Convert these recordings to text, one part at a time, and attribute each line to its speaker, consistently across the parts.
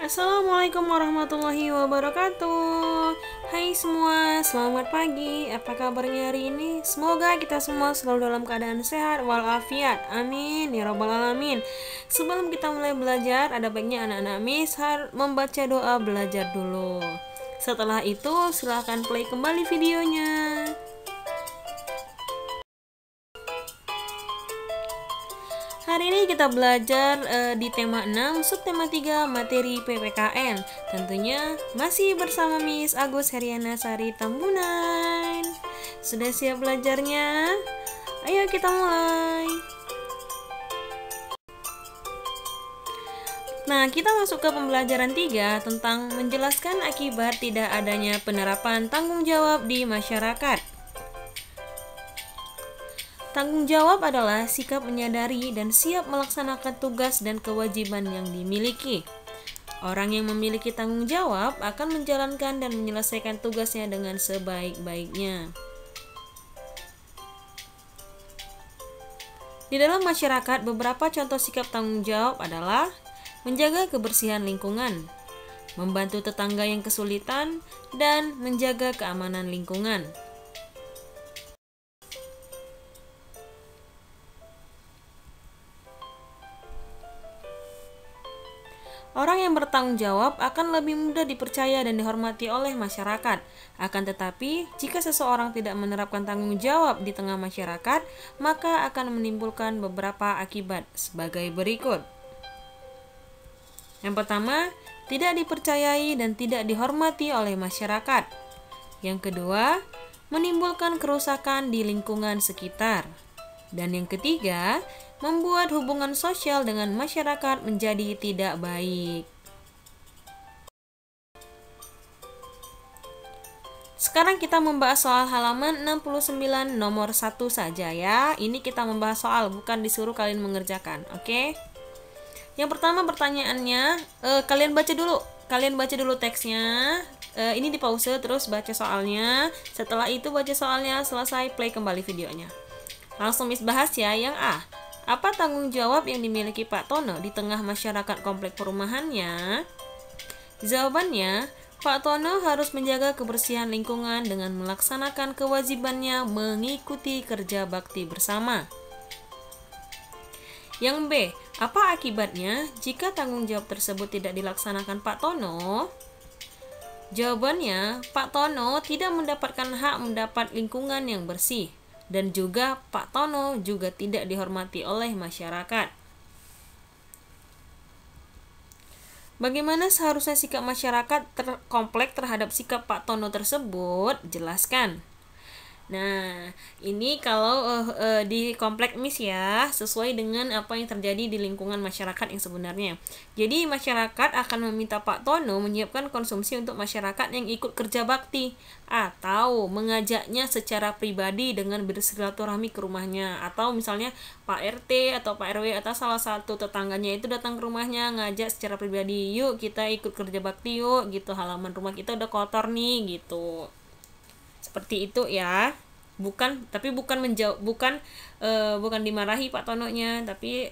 Speaker 1: Assalamualaikum warahmatullahi wabarakatuh. Hai semua, selamat pagi. Apa kabarnya hari ini? Semoga kita semua selalu dalam keadaan sehat walafiat. Amin ya rabbal alamin. Sebelum kita mulai belajar, ada baiknya anak-anak Miss membaca doa belajar dulu. Setelah itu, silahkan play kembali videonya. Hari ini kita belajar di tema 6, subtema 3, materi PPKN. Tentunya masih bersama Miss Agus Heriana Sari Tambunan. Sudah siap belajarnya? Ayo kita mulai. Nah, kita masuk ke pembelajaran 3 tentang menjelaskan akibat tidak adanya penerapan tanggung jawab di masyarakat. Tanggung jawab adalah sikap menyadari dan siap melaksanakan tugas dan kewajiban yang dimiliki. Orang yang memiliki tanggung jawab akan menjalankan dan menyelesaikan tugasnya dengan sebaik-baiknya. Di dalam masyarakat, beberapa contoh sikap tanggung jawab adalah menjaga kebersihan lingkungan, membantu tetangga yang kesulitan, dan menjaga keamanan lingkungan. Orang yang bertanggung jawab akan lebih mudah dipercaya dan dihormati oleh masyarakat. Akan tetapi, jika seseorang tidak menerapkan tanggung jawab di tengah masyarakat, maka akan menimbulkan beberapa akibat sebagai berikut. Yang pertama, tidak dipercayai dan tidak dihormati oleh masyarakat. Yang kedua, menimbulkan kerusakan di lingkungan sekitar. Dan yang ketiga, membuat hubungan sosial dengan masyarakat menjadi tidak baik. Sekarang kita membahas soal halaman 69 nomor 1 saja ya. Ini kita membahas soal, bukan disuruh kalian mengerjakan, oke? Yang pertama pertanyaannya, kalian baca dulu teksnya. Ini di pause terus baca soalnya. Setelah itu baca soalnya selesai, play kembali videonya. Langsung Miss bahas ya. Yang A, apa tanggung jawab yang dimiliki Pak Tono di tengah masyarakat komplek perumahannya? Jawabannya, Pak Tono harus menjaga kebersihan lingkungan dengan melaksanakan kewajibannya mengikuti kerja bakti bersama. Yang B, apa akibatnya jika tanggung jawab tersebut tidak dilaksanakan Pak Tono? Jawabannya, Pak Tono tidak mendapatkan hak mendapat lingkungan yang bersih. Dan juga Pak Tono juga tidak dihormati oleh masyarakat. Bagaimana seharusnya sikap masyarakat komplek terhadap sikap Pak Tono tersebut? Jelaskan. Nah, ini kalau di komplek Miss ya, sesuai dengan apa yang terjadi di lingkungan masyarakat yang sebenarnya. Jadi masyarakat akan meminta Pak Tono menyiapkan konsumsi untuk masyarakat yang ikut kerja bakti, atau mengajaknya secara pribadi dengan bersilaturahmi ke rumahnya, atau misalnya Pak RT atau Pak RW atau salah satu tetangganya itu datang ke rumahnya ngajak secara pribadi, yuk kita ikut kerja bakti yuk gitu, halaman rumah kita udah kotor nih gitu. Seperti itu ya. Bukan dimarahi Pak Tononya, tapi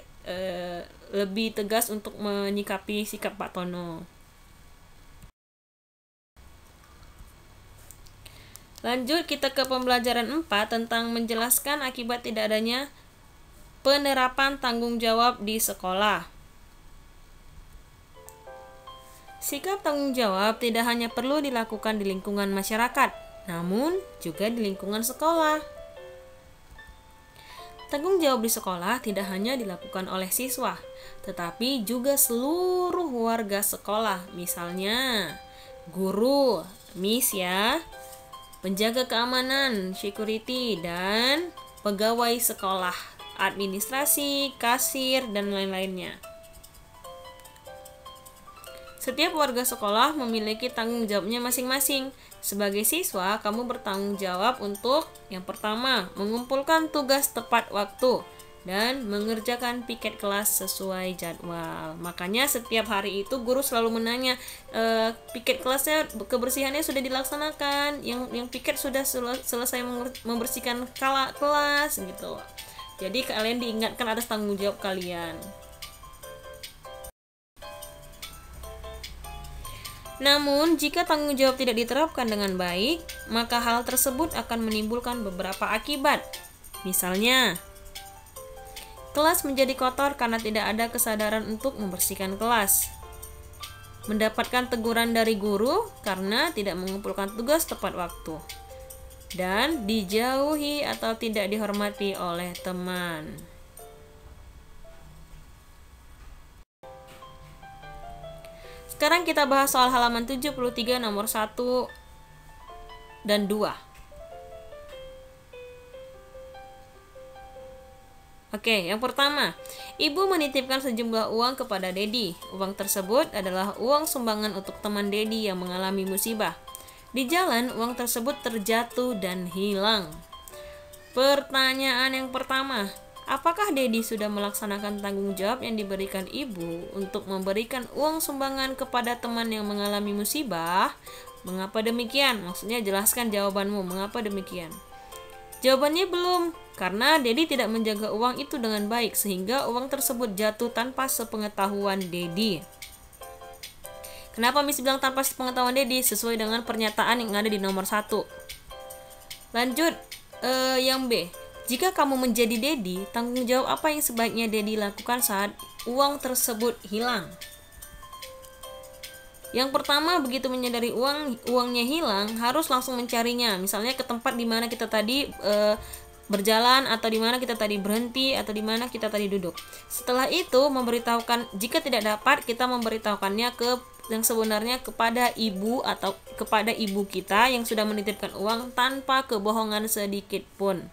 Speaker 1: lebih tegas untuk menyikapi sikap Pak Tono. Lanjut kita ke pembelajaran 4 tentang menjelaskan akibat tidak adanya penerapan tanggung jawab di sekolah. Sikap tanggung jawab tidak hanya perlu dilakukan di lingkungan masyarakat, namun juga di lingkungan sekolah. Tanggung jawab di sekolah tidak hanya dilakukan oleh siswa, tetapi juga seluruh warga sekolah. Misalnya, guru, Miss ya, penjaga keamanan, security, dan pegawai sekolah, administrasi, kasir, dan lain-lainnya. Setiap warga sekolah memiliki tanggung jawabnya masing-masing. Sebagai siswa, kamu bertanggung jawab untuk yang pertama, mengumpulkan tugas tepat waktu dan mengerjakan piket kelas sesuai jadwal. Makanya setiap hari itu guru selalu menanya, piket kelasnya kebersihannya sudah dilaksanakan, yang piket sudah selesai membersihkan kelas gitu. Jadi kalian diingatkan atas tanggung jawab kalian. Namun, jika tanggung jawab tidak diterapkan dengan baik, maka hal tersebut akan menimbulkan beberapa akibat. Misalnya, kelas menjadi kotor karena tidak ada kesadaran untuk membersihkan kelas. Mendapatkan teguran dari guru karena tidak mengumpulkan tugas tepat waktu. Dan dijauhi atau tidak dihormati oleh teman. Sekarang kita bahas soal halaman 73 nomor 1 dan 2. Oke, yang pertama, ibu menitipkan sejumlah uang kepada Dedi. Uang tersebut adalah uang sumbangan untuk teman Dedi yang mengalami musibah. Di jalan, uang tersebut terjatuh dan hilang. Pertanyaan yang pertama, apakah Dedi sudah melaksanakan tanggung jawab yang diberikan ibu untuk memberikan uang sumbangan kepada teman yang mengalami musibah? Mengapa demikian? Maksudnya jelaskan jawabanmu, mengapa demikian? Jawabannya belum, karena Dedi tidak menjaga uang itu dengan baik sehingga uang tersebut jatuh tanpa sepengetahuan Dedi. Kenapa Miss bilang tanpa sepengetahuan Dedi? Sesuai dengan pernyataan yang ada di nomor 1. Lanjut, yang B. Jika kamu menjadi Dedi, tanggung jawab apa yang sebaiknya Dedi lakukan saat uang tersebut hilang? Yang pertama, begitu menyadari uangnya hilang, harus langsung mencarinya. Misalnya ke tempat di mana kita tadi berjalan, atau di mana kita tadi berhenti, atau di mana kita tadi duduk. Setelah itu, memberitahukan, jika tidak dapat, kita memberitahukannya ke yang sebenarnya kepada ibu atau kepada ibu kita yang sudah menitipkan uang tanpa kebohongan sedikit pun.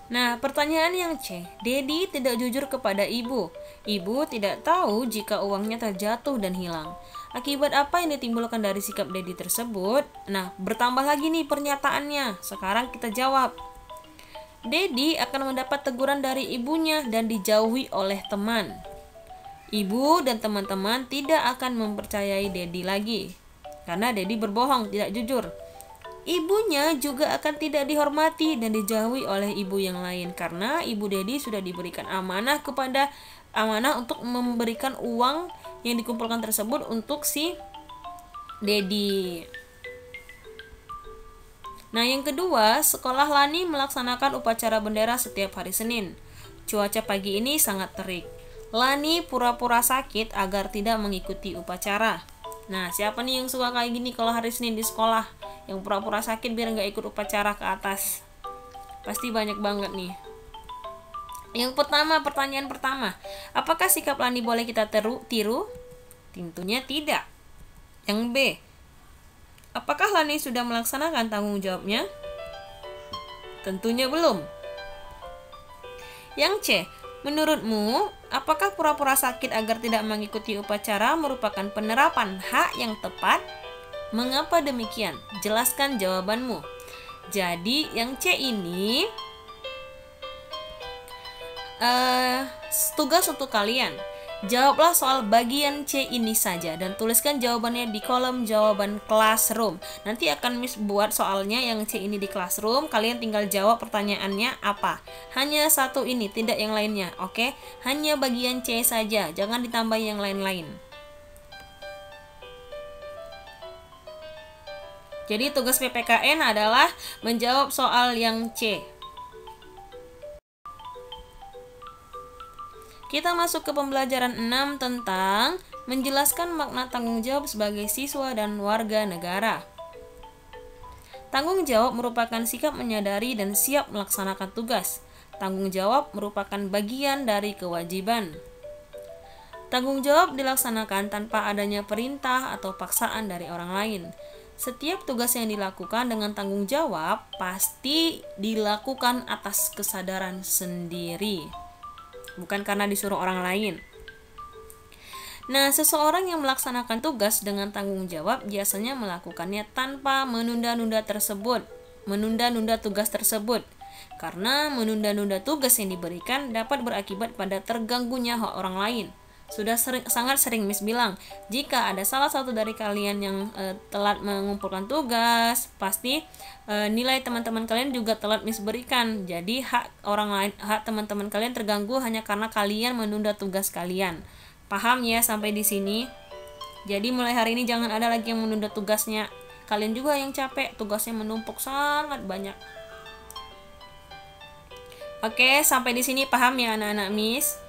Speaker 1: Nah, pertanyaan yang C. Dedi tidak jujur kepada ibu. Ibu tidak tahu jika uangnya terjatuh dan hilang. Akibat apa yang ditimbulkan dari sikap Dedi tersebut? Nah, bertambah lagi nih pernyataannya. Sekarang kita jawab. Dedi akan mendapat teguran dari ibunya dan dijauhi oleh teman. Ibu dan teman-teman tidak akan mempercayai Dedi lagi karena Dedi berbohong, tidak jujur. Ibunya juga akan tidak dihormati dan dijauhi oleh ibu yang lain karena ibu Dedi sudah diberikan amanah untuk memberikan uang yang dikumpulkan tersebut untuk si Dedi. Nah, yang kedua, sekolah Lani melaksanakan upacara bendera setiap hari Senin. Cuaca pagi ini sangat terik. Lani pura-pura sakit agar tidak mengikuti upacara. Nah, siapa nih yang suka kayak gini kalau hari Senin di sekolah? Yang pura-pura sakit biar nggak ikut upacara ke atas. Pasti banyak banget nih. Yang pertama, pertanyaan pertama. Apakah sikap Lani boleh kita tiru? Tentunya tidak. Yang B. Apakah Lani sudah melaksanakan tanggung jawabnya? Tentunya belum. Yang C. Menurutmu, apakah pura-pura sakit agar tidak mengikuti upacara merupakan penerapan hak yang tepat? Mengapa demikian? Jelaskan jawabanmu. Jadi, yang C ini tugas untuk kalian. Jawablah soal bagian C ini saja dan tuliskan jawabannya di kolom jawaban classroom. Nanti akan Miss buat soalnya yang C ini di classroom. Kalian tinggal jawab pertanyaannya apa. Hanya satu ini, tidak yang lainnya. Oke? Hanya bagian C saja, jangan ditambah yang lain-lain. Jadi tugas PPKN adalah menjawab soal yang C. Kita masuk ke pembelajaran 6 tentang menjelaskan makna tanggung jawab sebagai siswa dan warga negara. Tanggung jawab merupakan sikap menyadari dan siap melaksanakan tugas. Tanggung jawab merupakan bagian dari kewajiban. Tanggung jawab dilaksanakan tanpa adanya perintah atau paksaan dari orang lain. Setiap tugas yang dilakukan dengan tanggung jawab pasti dilakukan atas kesadaran sendiri, bukan karena disuruh orang lain. Nah, seseorang yang melaksanakan tugas dengan tanggung jawab biasanya melakukannya tanpa menunda-nunda tugas tersebut. Karena menunda-nunda tugas yang diberikan dapat berakibat pada terganggunya hak orang lain. sangat sering Miss bilang, jika ada salah satu dari kalian yang telat mengumpulkan tugas, pasti nilai teman-teman kalian juga telat Miss berikan. Jadi hak teman-teman kalian terganggu hanya karena kalian menunda tugas kalian. Paham ya sampai di sini? Jadi mulai hari ini jangan ada lagi yang menunda tugasnya. Kalian juga yang capek, tugasnya menumpuk sangat banyak. Oke, sampai di sini paham ya anak-anak Miss?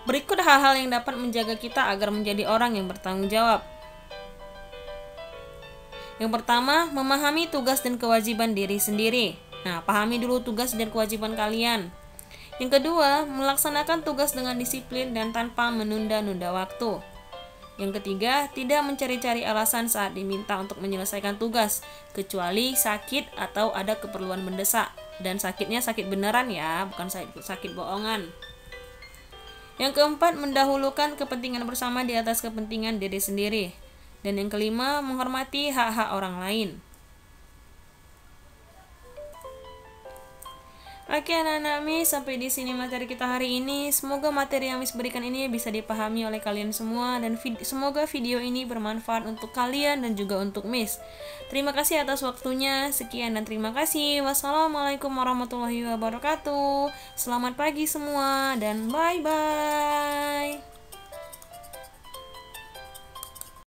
Speaker 1: Berikut hal-hal yang dapat menjaga kita agar menjadi orang yang bertanggung jawab. Yang pertama, memahami tugas dan kewajiban diri sendiri. Nah, pahami dulu tugas dan kewajiban kalian. Yang kedua, melaksanakan tugas dengan disiplin dan tanpa menunda-nunda waktu. Yang ketiga, tidak mencari-cari alasan saat diminta untuk menyelesaikan tugas, kecuali sakit atau ada keperluan mendesak. Dan sakitnya sakit beneran ya, bukan sakit bohongan. Yang keempat, mendahulukan kepentingan bersama di atas kepentingan diri sendiri. Dan yang kelima, menghormati hak-hak orang lain. Oke anak-anak Miss, sampai di sini materi kita hari ini. Semoga materi yang Miss berikan ini bisa dipahami oleh kalian semua dan semoga video ini bermanfaat untuk kalian dan juga untuk Miss. Terima kasih atas waktunya. Sekian dan terima kasih. Wassalamualaikum warahmatullahi wabarakatuh. Selamat pagi semua dan bye-bye.